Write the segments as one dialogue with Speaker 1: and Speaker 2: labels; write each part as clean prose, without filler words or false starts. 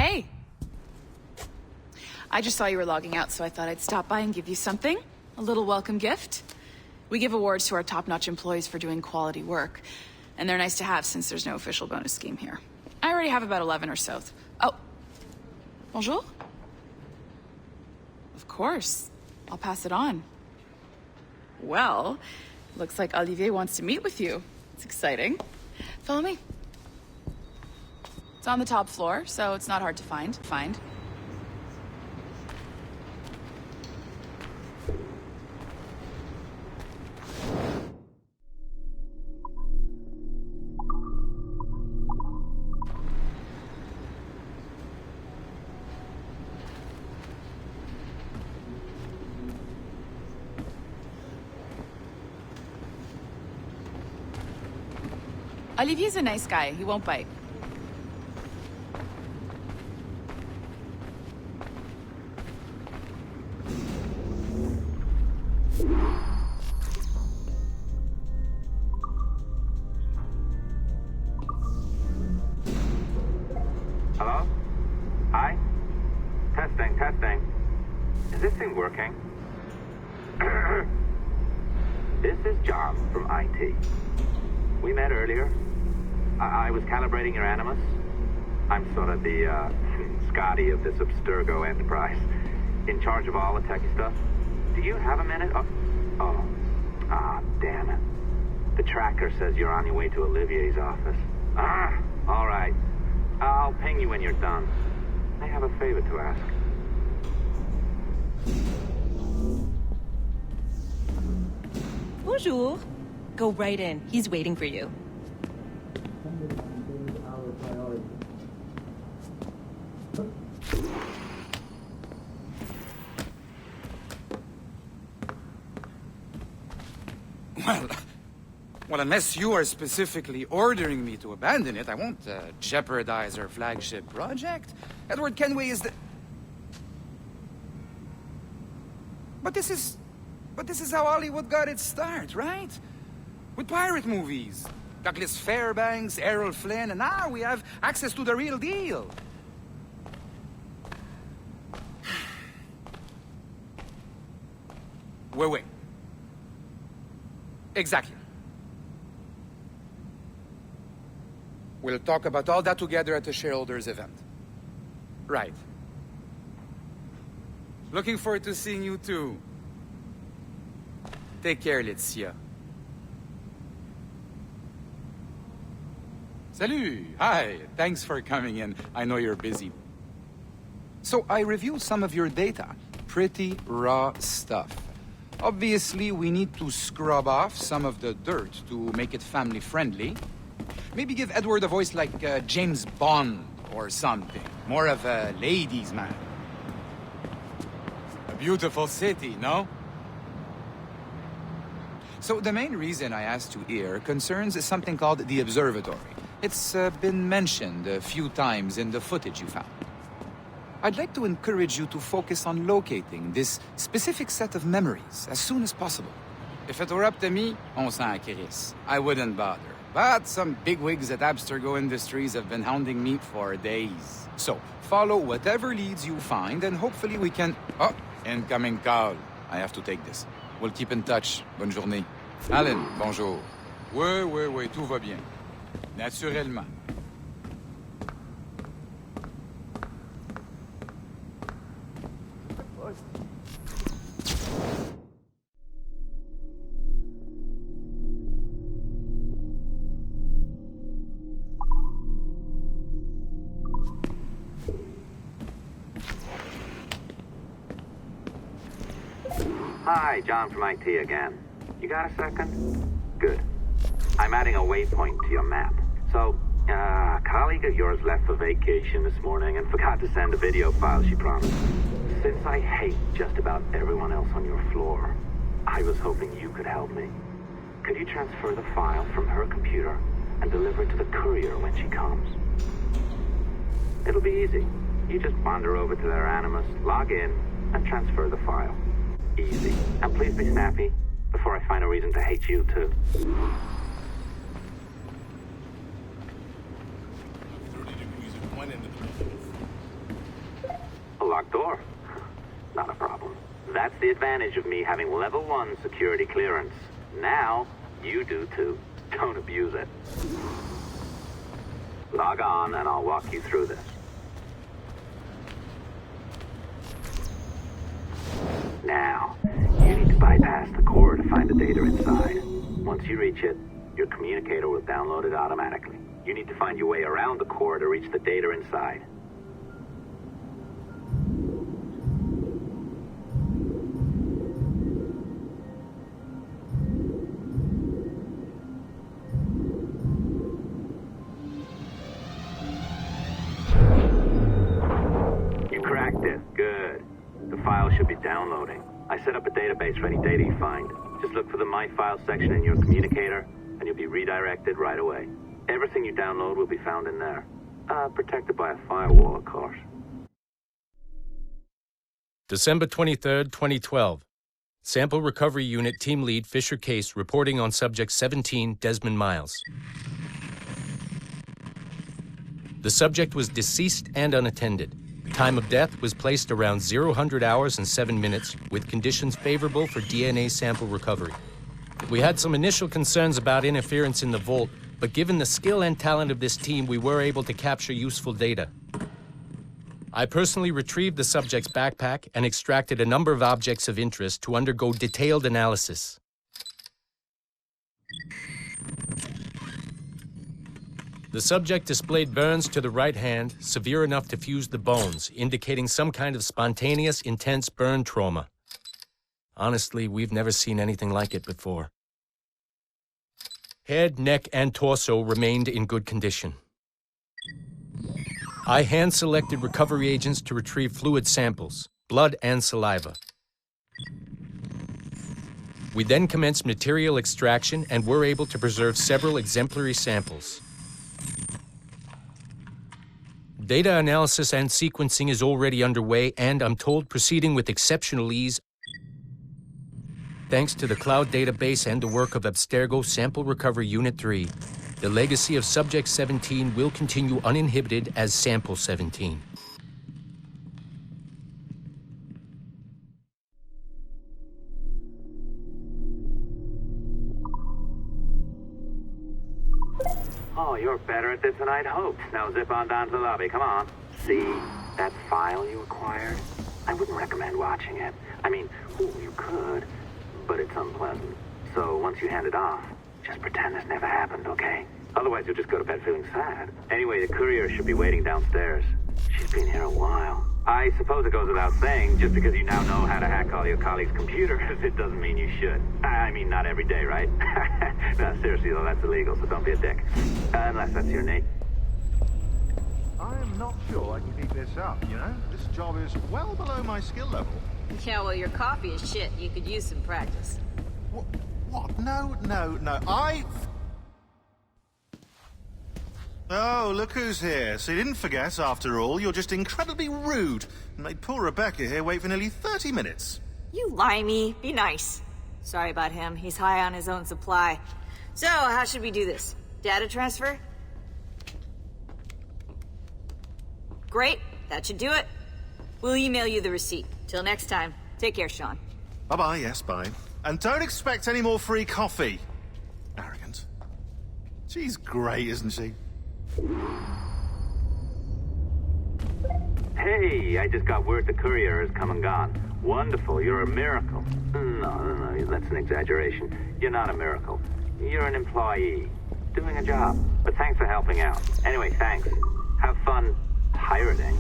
Speaker 1: Hey. I just saw you were logging out, so I thought I'd stop by and give you something. A little welcome gift. We give awards to our top-notch employees for doing quality work, and they're nice to have since there's no official bonus scheme here. I already have about 11 or so. Oh. Bonjour? Of course. I'll pass it on. Well, looks like Olivier wants to meet with you. It's exciting. Follow me. It's on the top floor, so it's not hard to find. Olivier's a nice guy. He won't bite.
Speaker 2: Hello? Hi? Testing. Is this thing working? This is John from IT. We met earlier. I was calibrating your animus. I'm sort of the, Scotty of this Abstergo enterprise. In charge of all the techie stuff. Do you have a minute? Damn it. The tracker says you're on your way to Olivier's office. All right. I'll ping you when you're done. I have a favor to ask.
Speaker 3: Bonjour. Go right in. He's waiting for you.
Speaker 4: Well, unless you are specifically ordering me to abandon it, I won't jeopardize our flagship project. Edward Kenway is the... But this is how Hollywood got its start, right? With pirate movies. Douglas Fairbanks, Errol Flynn, and now we have access to the real deal. Wait. Exactly. We'll talk about all that together at the shareholders event. Right. Looking forward to seeing you too. Take care, Laetitia. Salut! Hi, thanks for coming in. I know you're busy. So I reviewed some of your data. Pretty raw stuff. Obviously, we need to scrub off some of the dirt to make it family-friendly. Maybe give Edward a voice like James Bond or something. More of a ladies' man. A beautiful city, no? So the main reason I asked you here concerns something called the observatory. It's been mentioned a few times in the footage you found. I'd like to encourage you to focus on locating this specific set of memories as soon as possible. If it were up to me, on s'en crisse. I wouldn't bother. But some bigwigs at Abstergo Industries have been hounding me for days. So, follow whatever leads you find and hopefully we can... Oh, incoming call. I have to take this. We'll keep in touch. Bonne journée. Alan, bonjour. Oui, tout va bien. Naturellement.
Speaker 2: Hi, John from IT again. You got a second? Good. I'm adding a waypoint to your map. So, a colleague of yours left for vacation this morning and forgot to send a video file she promised. Since I hate just about everyone else on your floor, I was hoping you could help me. Could you transfer the file from her computer and deliver it to the courier when she comes? It'll be easy. You just wander over to their Animus, log in, and transfer the file. Easy. And please be snappy before I find a reason to hate you too. Locked door? Not a problem. That's the advantage of me having level 1 security clearance. Now, you do too. Don't abuse it. Log on and I'll walk you through this. Now, you need to bypass the core to find the data inside. Once you reach it, your communicator will download it automatically. You need to find your way around the core to reach the data inside. You cracked it. Good. The file should be downloading. I set up a database for any data you find. Just look for the My Files section in your communicator, and you'll be redirected right away. Everything you download will be found in there. Protected by a firewall, of course.
Speaker 5: December 23rd, 2012. Sample Recovery Unit Team Lead Fisher Case reporting on Subject 17, Desmond Miles. The subject was deceased and unattended. Time of death was placed around 00 hours and 7 minutes, with conditions favorable for DNA sample recovery. We had some initial concerns about interference in the vault, but given the skill and talent of this team, we were able to capture useful data. I personally retrieved the subject's backpack and extracted a number of objects of interest to undergo detailed analysis. The subject displayed burns to the right hand, severe enough to fuse the bones, indicating some kind of spontaneous, intense burn trauma. Honestly, we've never seen anything like it before. Head, neck, and torso remained in good condition. I hand-selected recovery agents to retrieve fluid samples, blood and saliva. We then commenced material extraction and were able to preserve several exemplary samples. Data analysis and sequencing is already underway, and I'm told proceeding with exceptional ease. Thanks to the cloud database and the work of Abstergo Sample Recovery Unit 3, the legacy of Subject 17 will continue uninhibited as Sample 17.
Speaker 2: Oh, you're better at this than I'd hoped. Now zip on down to the lobby, come on. See that file you acquired? I wouldn't recommend watching it. I mean, you could, but it's unpleasant. So once you hand it off, just pretend this never happened, okay? Otherwise you'll just go to bed feeling sad. Anyway, the courier should be waiting downstairs. She's been here a while. I suppose it goes without saying, just because you now know how to hack all your colleagues' computers, it doesn't mean you should. I mean, not every day, right? No, seriously though, that's illegal, so don't be a dick. Unless that's your name.
Speaker 6: I am not sure I can keep this up, you know? This job is well below my skill level.
Speaker 7: Yeah, well, your coffee is shit. You could use some practice.
Speaker 6: What? No. Oh, look who's here. So you didn't forget, after all. You're just incredibly rude and made poor Rebecca here wait for nearly 30 minutes.
Speaker 7: You limey. Be nice. Sorry about him. He's high on his own supply. So, how should we do this? Data transfer? Great. That should do it. We'll email you the receipt. Till next time. Take care, Sean.
Speaker 6: Bye-bye, yes, bye. And don't expect any more free coffee. Arrogant. She's great, isn't she?
Speaker 2: Hey, I just got word the courier has come and gone. Wonderful, you're a miracle. No, that's an exaggeration. You're not a miracle. You're an employee, doing a job. But thanks for helping out. Anyway, thanks. Have fun pirating.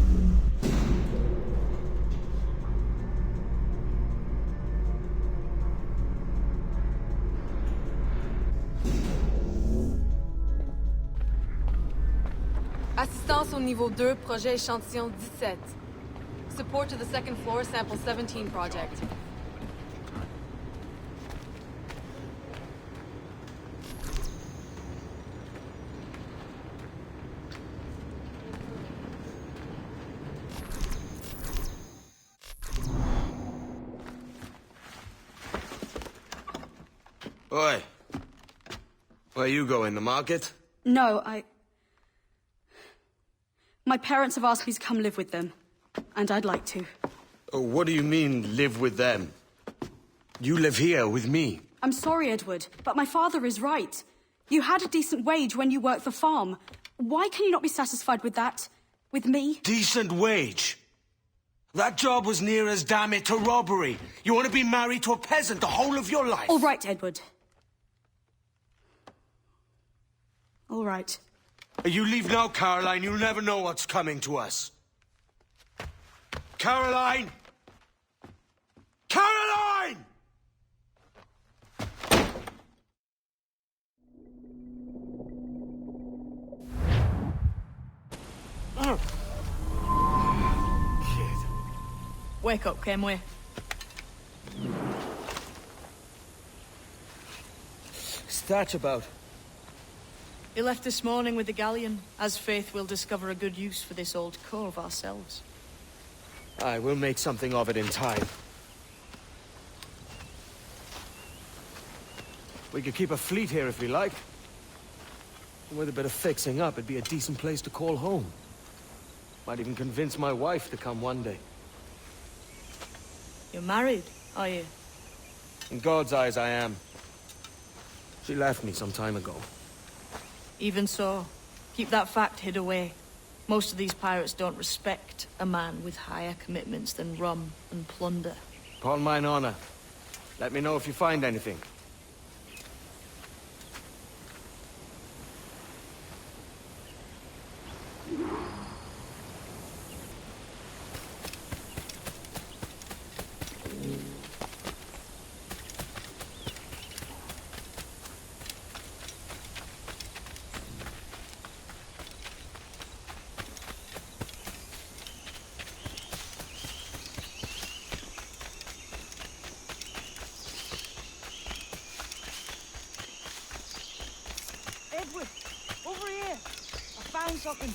Speaker 8: Assistance au niveau 2, projet échantillon 17. Support to the second floor, sample 17 project.
Speaker 9: Oi. Where you going, the market?
Speaker 10: No, My parents have asked me to come live with them. And I'd like to.
Speaker 9: Oh, what do you mean, live with them? You live here with me.
Speaker 10: I'm sorry, Edward, but my father is right. You had a decent wage when you worked the farm. Why can you not be satisfied with that? With me?
Speaker 9: Decent wage? That job was near as damn it to robbery. You want to be married to a peasant the whole of your life?
Speaker 10: All right, Edward. All right.
Speaker 9: You leave now, Caroline. You'll never know what's coming to us. Caroline! Caroline!
Speaker 7: Wake up, Kenway.
Speaker 9: What's Thatch about?
Speaker 7: He left this morning with the galleon. As faith, we'll discover a good use for this old cove ourselves.
Speaker 9: Aye, we'll make something of it in time. We could keep a fleet here if we like. And with a bit of fixing up, it'd be a decent place to call home. Might even convince my wife to come one day.
Speaker 7: You're married, are you?
Speaker 9: In God's eyes, I am. She left me some time ago.
Speaker 7: Even so, keep that fact hid away. Most of these pirates don't respect a man with higher commitments than rum and plunder.
Speaker 9: Upon mine honor. Let me know if you find anything.
Speaker 7: Edward, over here. I found something.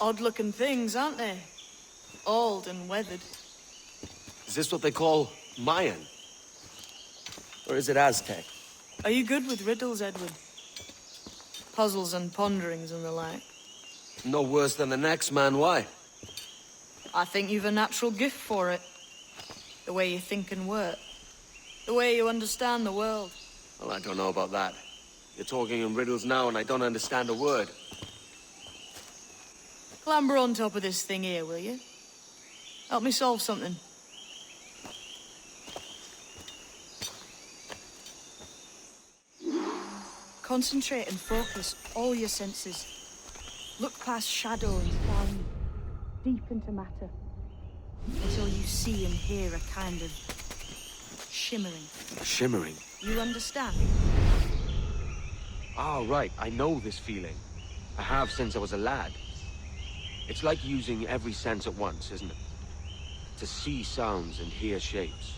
Speaker 7: Odd-looking things, aren't they? Old and weathered.
Speaker 9: Is this what they call Mayan? Or is it Aztec?
Speaker 7: Are you good with riddles, Edward? Puzzles and ponderings and the like?
Speaker 9: No worse than the next man, why?
Speaker 7: I think you've a natural gift for it. The way you think and work. The way you understand the world.
Speaker 9: Well, I don't know about that. You're talking in riddles now and I don't understand a word.
Speaker 7: Clamber on top of this thing here, will you? Help me solve something. Concentrate and focus all your senses. Look past shadow and sound, deep into matter, until you see and hear a kind of shimmering.
Speaker 9: Shimmering?
Speaker 7: You understand?
Speaker 9: Ah, right. I know this feeling. I have since I was a lad. It's like using every sense at once, isn't it? To see sounds and hear shapes.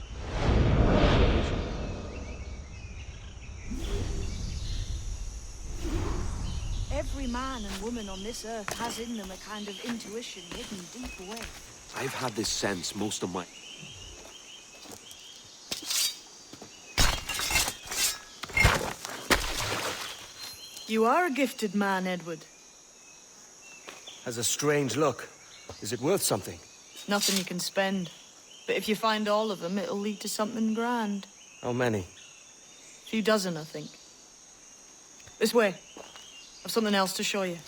Speaker 7: Every man and woman on this earth has in them a kind of intuition hidden deep away.
Speaker 9: I've had this sense most of my...
Speaker 7: You are a gifted man, Edward.
Speaker 9: Has a strange look. Is it worth something?
Speaker 7: Nothing you can spend. But if you find all of them, it'll lead to something grand.
Speaker 9: How many?
Speaker 7: A few dozen, I think. This way. I've something else to show you.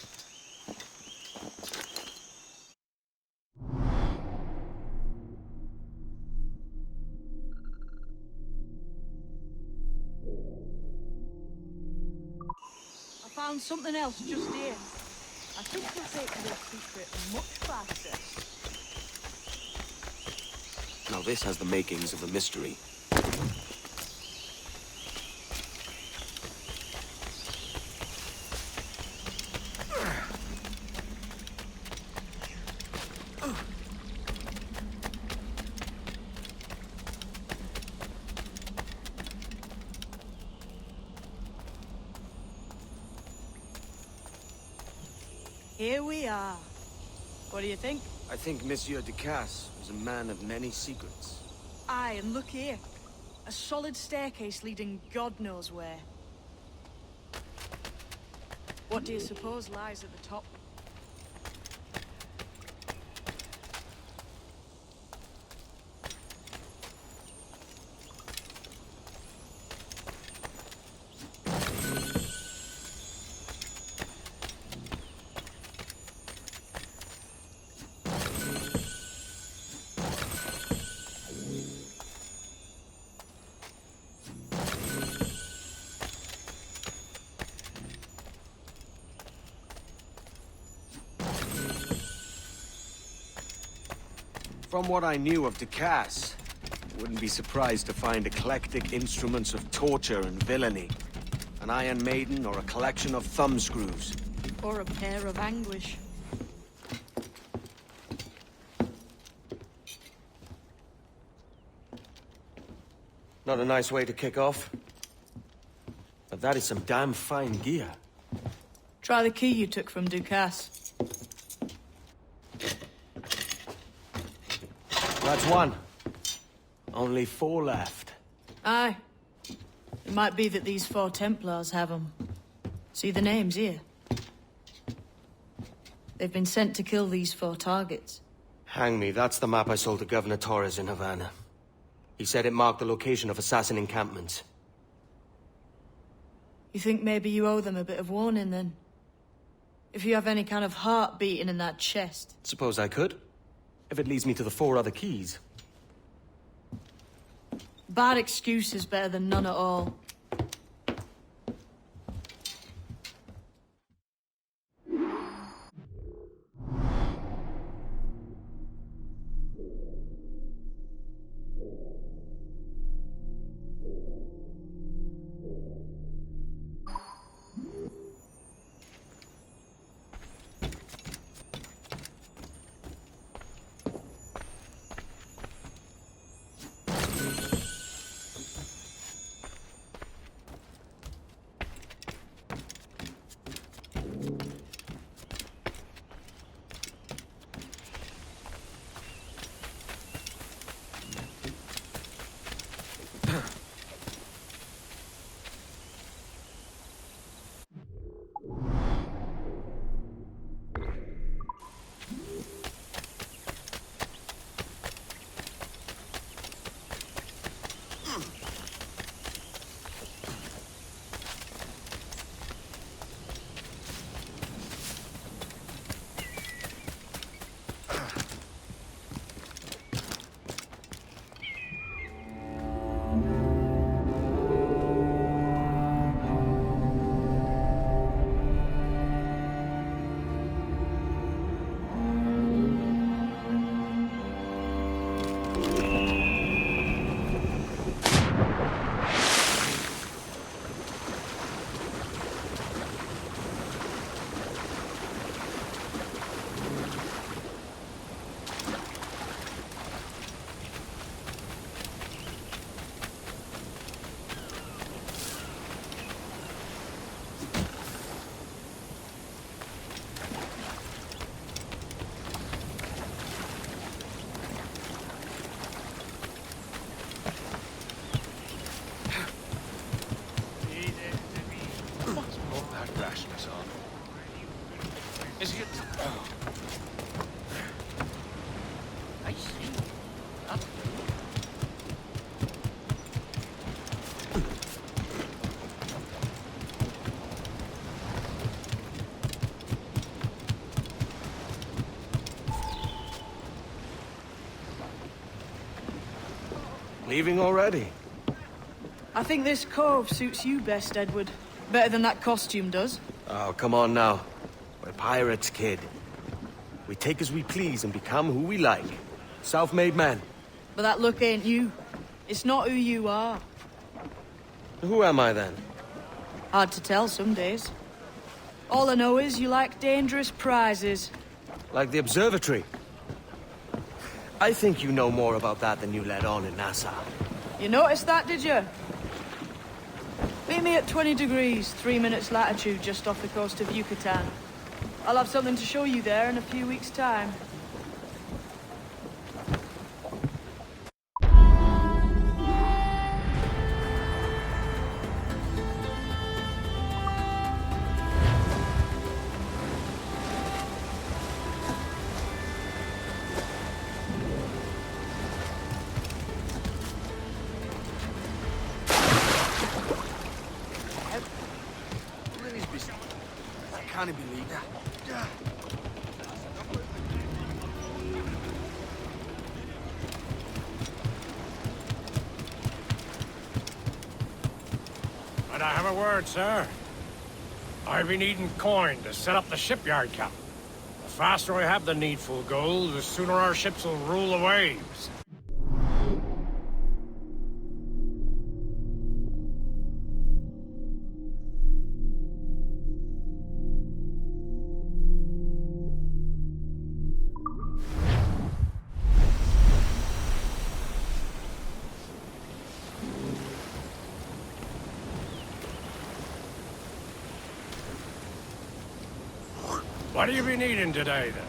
Speaker 7: I found something else just here. I think we'll take this secret much faster.
Speaker 9: Now this has the makings of a mystery.
Speaker 7: Here we are. What do you think?
Speaker 9: I think Monsieur Ducasse was a man of many secrets.
Speaker 7: Aye, and look here. A solid staircase leading God knows where. What do you suppose lies at the top?
Speaker 9: From what I knew of Ducasse, I wouldn't be surprised to find eclectic instruments of torture and villainy. An Iron Maiden or a collection of thumbscrews.
Speaker 7: Or a pair of anguish.
Speaker 9: Not a nice way to kick off. But that is some damn fine gear.
Speaker 7: Try the key you took from Ducasse.
Speaker 9: That's one. Only 4 left.
Speaker 7: Aye. It might be that these 4 Templars have them. See the names here? They've been sent to kill these 4 targets.
Speaker 9: Hang me, that's the map I sold to Governor Torres in Havana. He said it marked the location of assassin encampments.
Speaker 7: You think maybe you owe them a bit of warning, then? If you have any kind of heart beating in that chest.
Speaker 9: Suppose I could? If it leads me to the 4 other keys.
Speaker 7: Bad excuse is better than none at all.
Speaker 9: Leaving already?
Speaker 7: I think this cove suits you best, Edward. Better than that costume does.
Speaker 9: Oh, come on now. We're pirates, kid. We take as we please and become who we like. Self-made men.
Speaker 7: But that look ain't you. It's not who you are.
Speaker 9: Who am I, then?
Speaker 7: Hard to tell some days. All I know is you like dangerous prizes.
Speaker 9: Like the observatory. I think you know more about that than you let on in Nassau.
Speaker 7: You noticed that, did you? Meet me at 20 degrees, 3 minutes latitude just off the coast of Yucatan. I'll have something to show you there in a few weeks' time.
Speaker 11: I can't believe that.
Speaker 12: Might I have a word, sir? I've been needing coin to set up the shipyard cap. The faster I have the needful gold, the sooner our ships will rule the waves. What do you be needing today, then?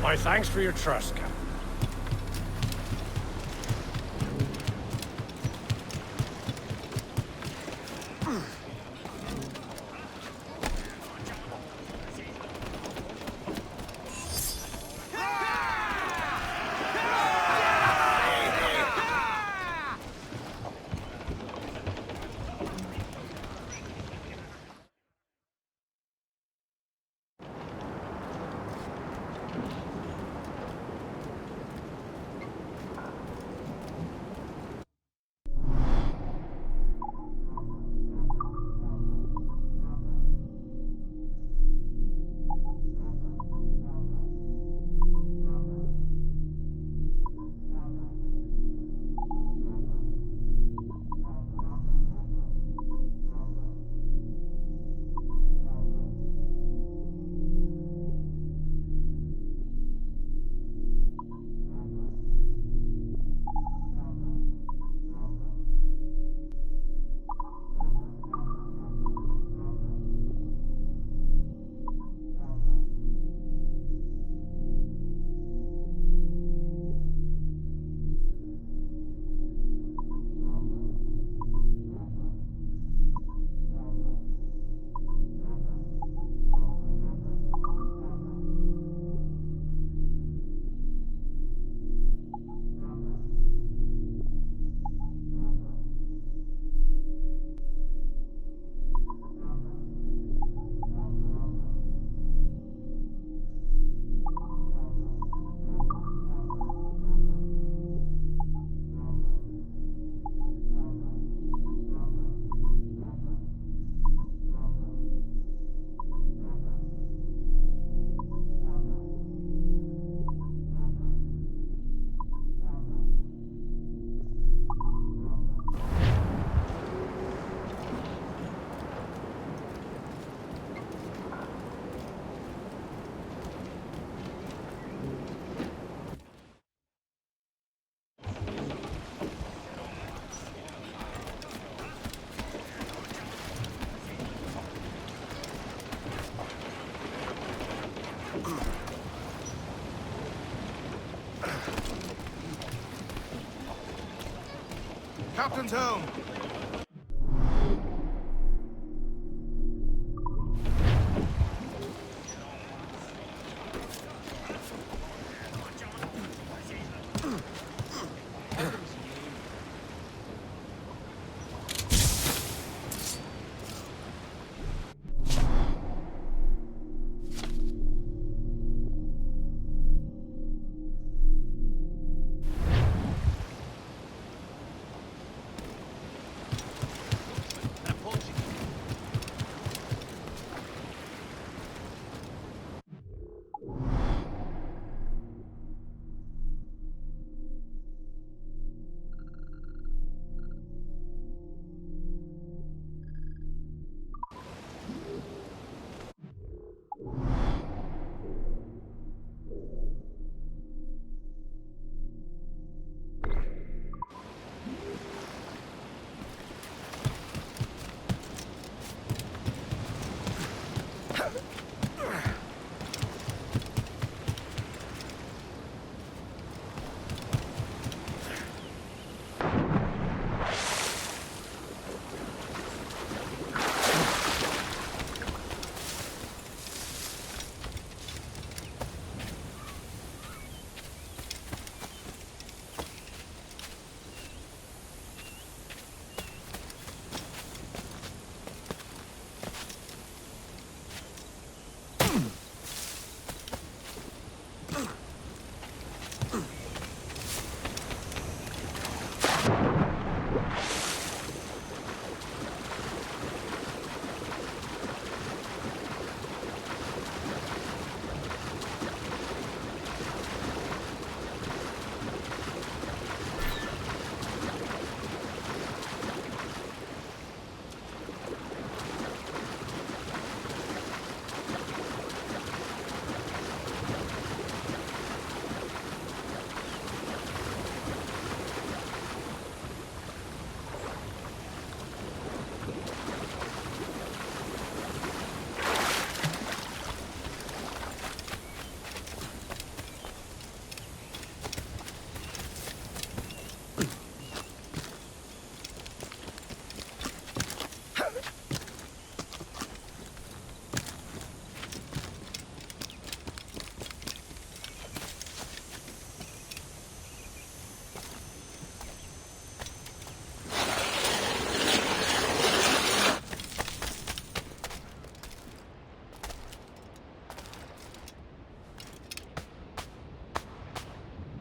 Speaker 12: My thanks for your trust, Captain.
Speaker 6: captain's home.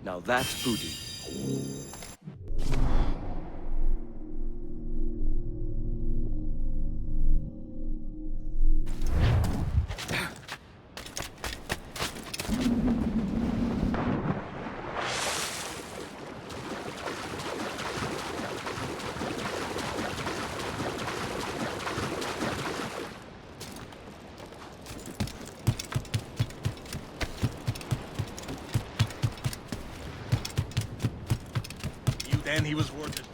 Speaker 9: Now that's booty.
Speaker 6: Then he was worth it.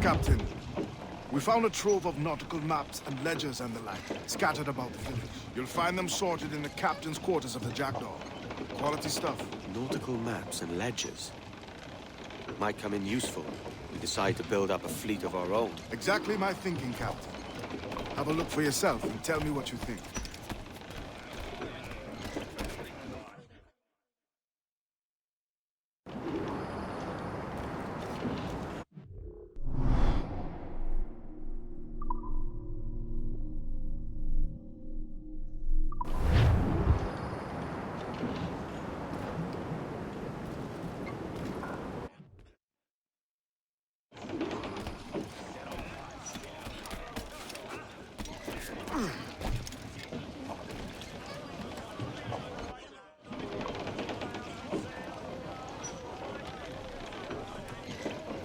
Speaker 6: Captain, we found a trove of nautical maps and ledgers and the like, scattered about the village. You'll find them sorted in the captain's quarters of the Jackdaw. Quality stuff.
Speaker 9: Nautical maps and ledgers. Might come in useful. We decide to build up a fleet of our own.
Speaker 6: Exactly my thinking, Captain. Have a look for yourself and tell me what you think.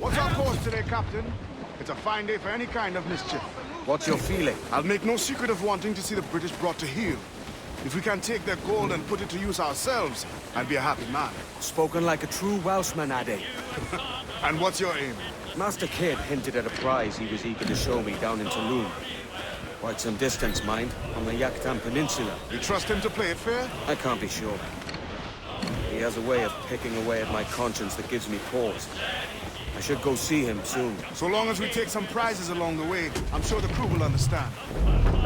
Speaker 6: What's our course today, Captain? It It's a fine day for any kind of mischief.
Speaker 9: What's your feeling?
Speaker 6: I'll make no secret of wanting to see the British brought to heel. If we can take their gold and put it to use ourselves, I'll be a happy man.
Speaker 9: Spoken like a true Welshman, Ade.
Speaker 6: And what's your aim?
Speaker 9: Master Kidd hinted at a prize he was eager to show me down in Tulum. Quite some distance, mind, on the Yucatan Peninsula.
Speaker 6: You trust him to play it fair?
Speaker 9: I can't be sure. He has a way of picking away at my conscience that gives me pause. I should go see him soon.
Speaker 6: So long as we take some prizes along the way, I'm sure the crew will understand.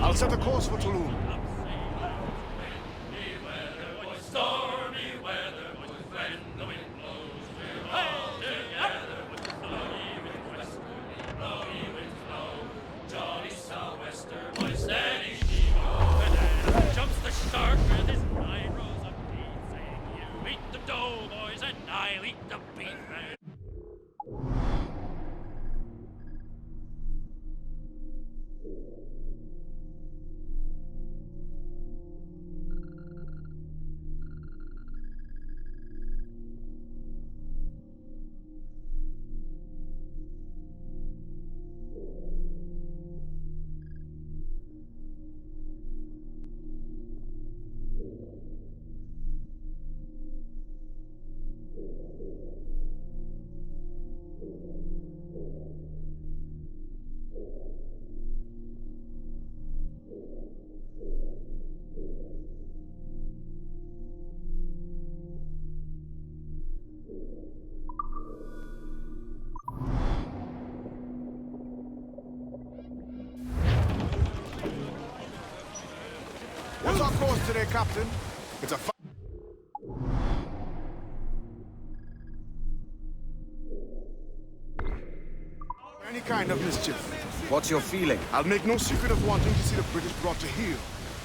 Speaker 6: I'll set a course for Tulum. What's our course today, Captain? It's a any kind of mischief.
Speaker 9: What's your feeling?
Speaker 6: I'll make no secret of wanting to see the British brought to heel.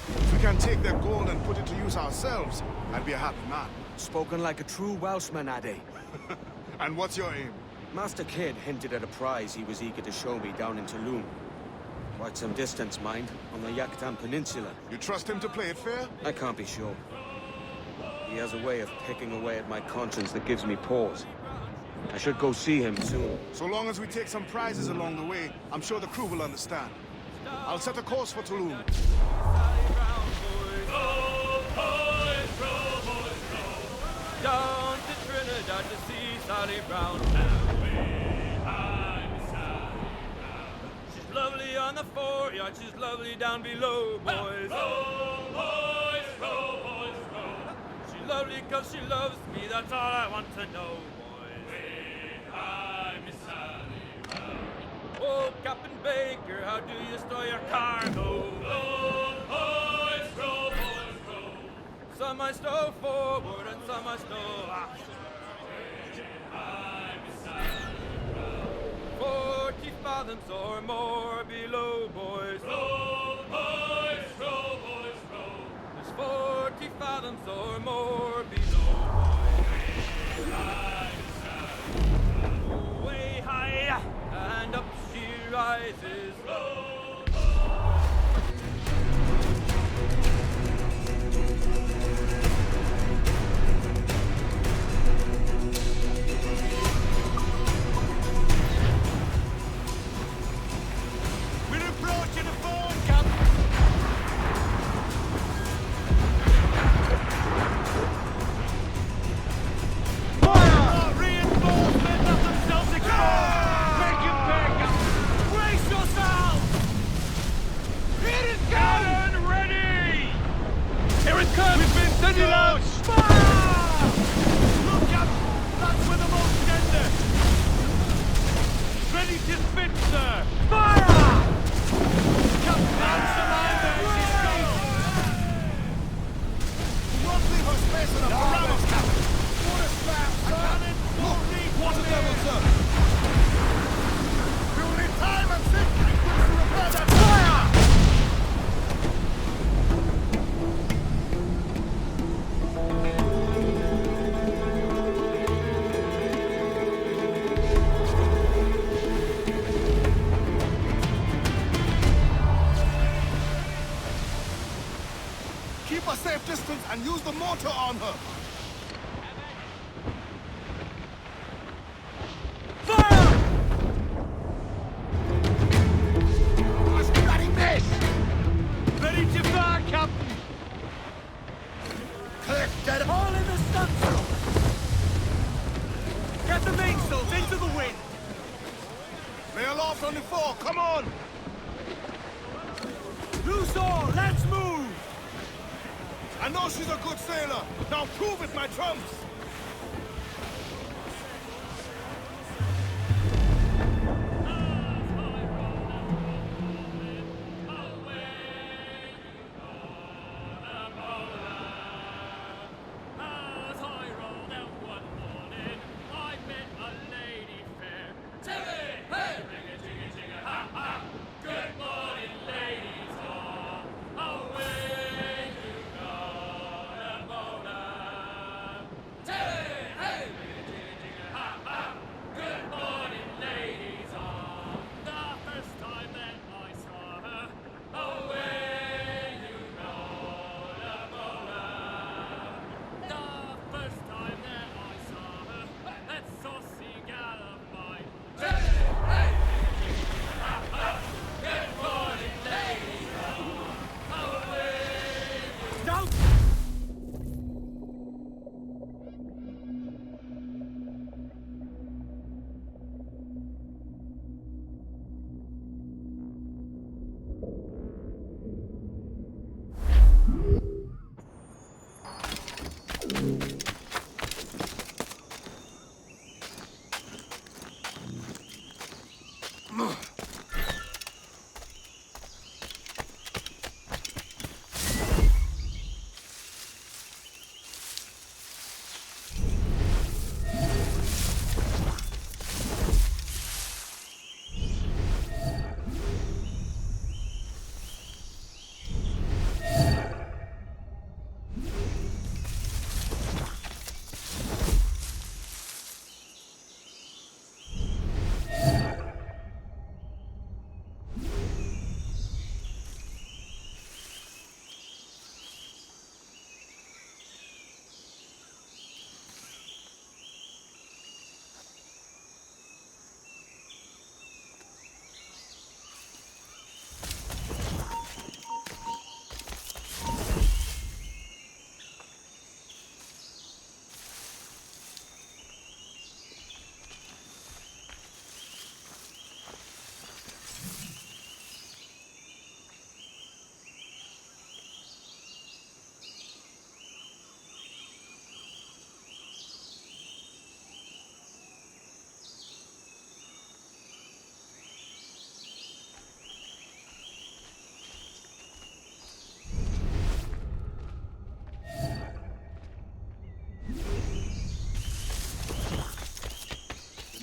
Speaker 6: If we can take their gold and put it to use ourselves, I'll be a happy man.
Speaker 9: Spoken like a true Welshman, Ade.
Speaker 6: And what's your aim?
Speaker 9: Master Kidd hinted at a prize he was eager to show me down in Tulum. Quite some distance, mind, on the Yucatan Peninsula.
Speaker 6: You trust him to play it fair?
Speaker 9: I can't be sure. He has a way of picking away at my conscience that gives me pause. I should go see him soon.
Speaker 6: So long as we take some prizes along the way, I'm sure the crew will understand. I'll set a course for Tulum.
Speaker 11: Down to Trinidad to see Sally Brown. She's lovely on the foreyard, she's lovely down below, boys. Row, boys, row, boys, row. She's lovely cause she loves me, that's all I want to know, boys. Hi, Miss Sally Brown. Oh, Captain Baker, how do you store your cargo? Row, boys, row, boys, row. Some I stow forward and some I stow aft. 40 fathoms or more below, boys. Row, boys, row, boys, row. There's 40 fathoms or more below, boys. Way high, and up she rises. Row,
Speaker 6: and use the mortar on her.
Speaker 11: Fire!
Speaker 6: I know she's a good sailor. Now prove it, my trumps!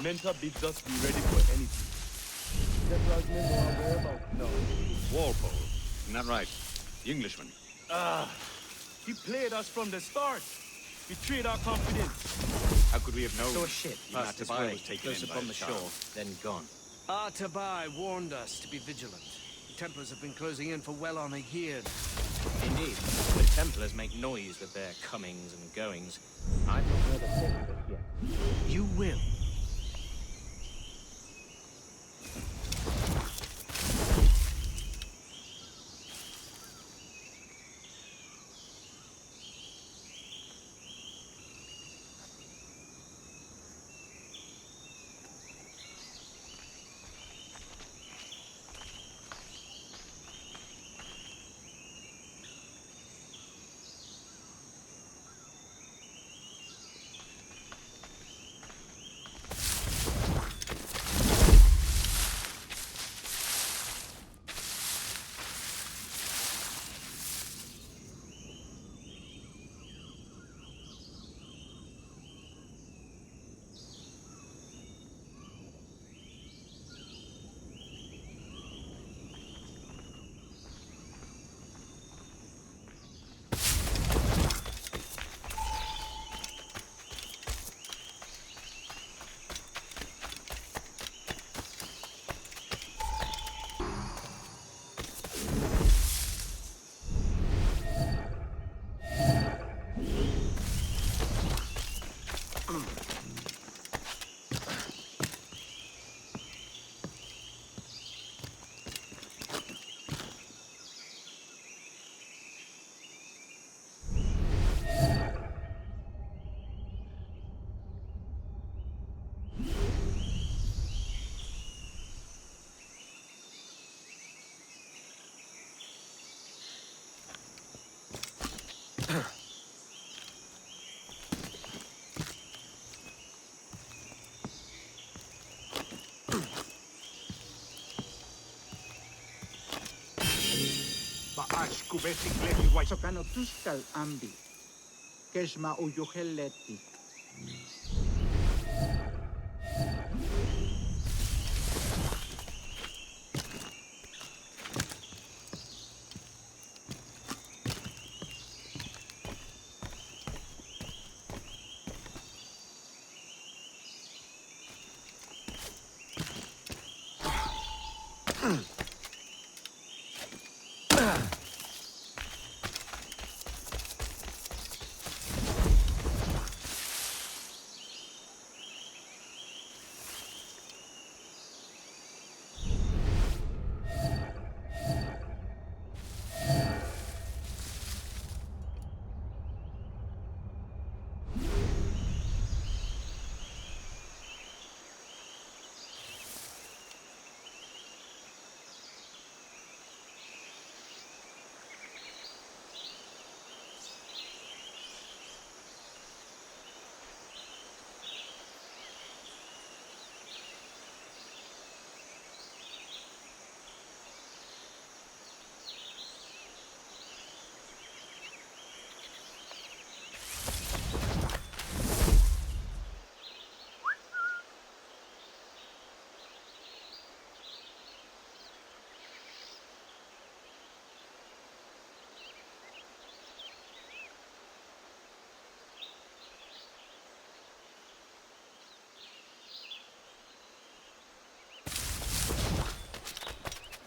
Speaker 11: Menta bids us be ready for anything. Templars men know our whereabouts now.
Speaker 13: Walpole, isn't that right? The Englishman.
Speaker 11: He played us from the start. Betrayed our confidence.
Speaker 13: How could we have known?
Speaker 5: So a ship passed this
Speaker 13: Tabai
Speaker 5: way,
Speaker 13: was taken
Speaker 5: close
Speaker 13: in by
Speaker 5: upon
Speaker 13: a
Speaker 5: the
Speaker 13: charm.
Speaker 5: shore, then gone.
Speaker 14: Tabai warned us to be vigilant. The Templars have been closing in for well on a year.
Speaker 5: Indeed, the Templars make noise with their comings and goings. I've not heard a thing of it yet.
Speaker 14: You will.
Speaker 15: Sokano tuskal ambi. Keshma uyoheleti.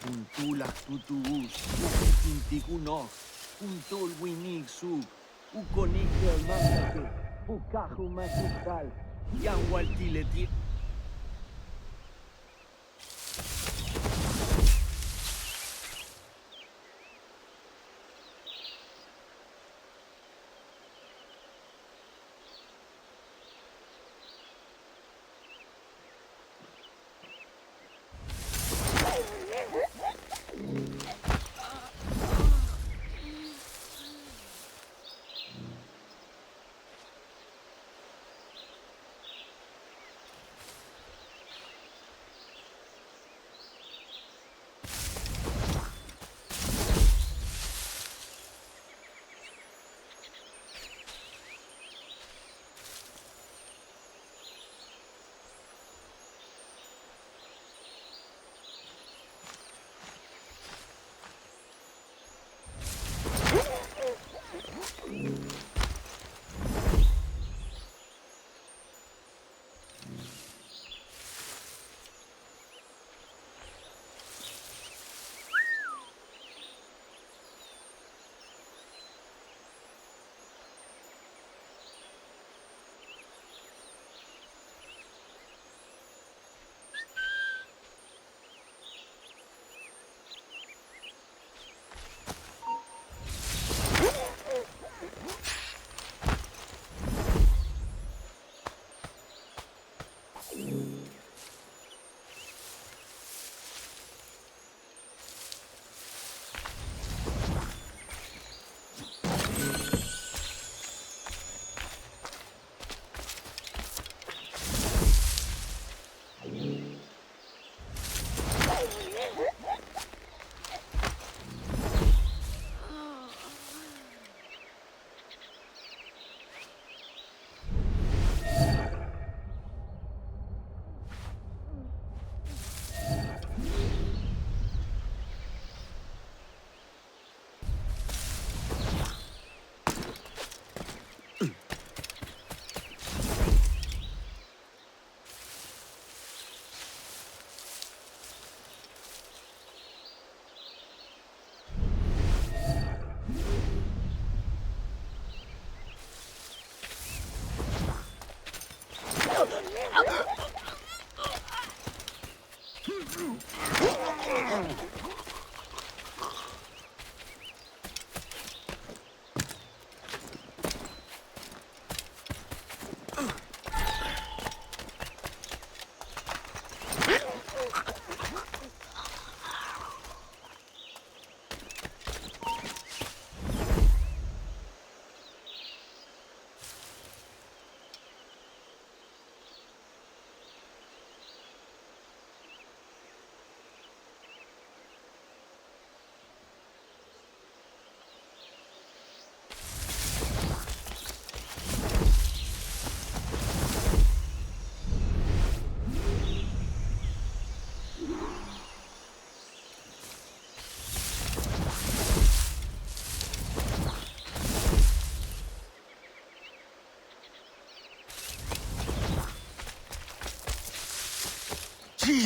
Speaker 16: Kuntulak tutuus, ukintikunok, kuntol winig suk, ukonikel mangake, bukahu masukal, yang waltileti.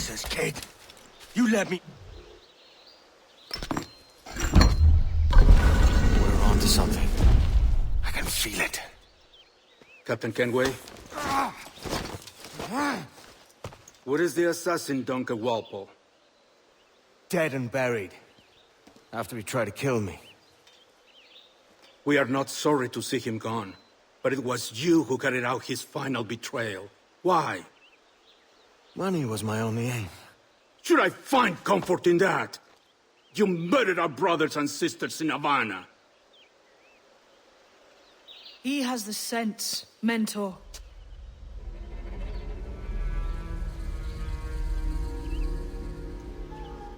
Speaker 17: Jesus, kid. You let me... We're on to something. I can feel it.
Speaker 18: Captain Kenway? Where is the assassin, Duncan Walpole?
Speaker 17: Dead and buried. After he tried to kill me.
Speaker 18: We are not sorry to see him gone, but it was you who carried out his final betrayal. Why?
Speaker 17: Money was my only aim.
Speaker 18: Should I find comfort in that? You murdered our brothers and sisters in Havana.
Speaker 7: He has the sense, Mentor.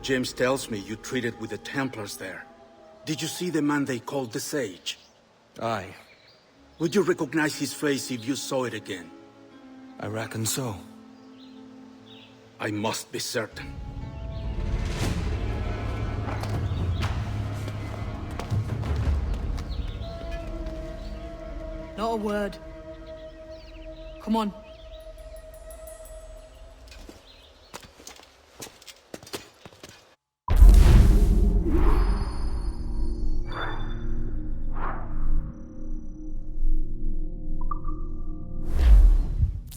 Speaker 18: James tells me you treated with the Templars there. Did you see the man they called the Sage?
Speaker 17: Aye.
Speaker 18: Would you recognize his face if you saw it again?
Speaker 17: I reckon so.
Speaker 18: I must be certain.
Speaker 7: Not a word. Come on.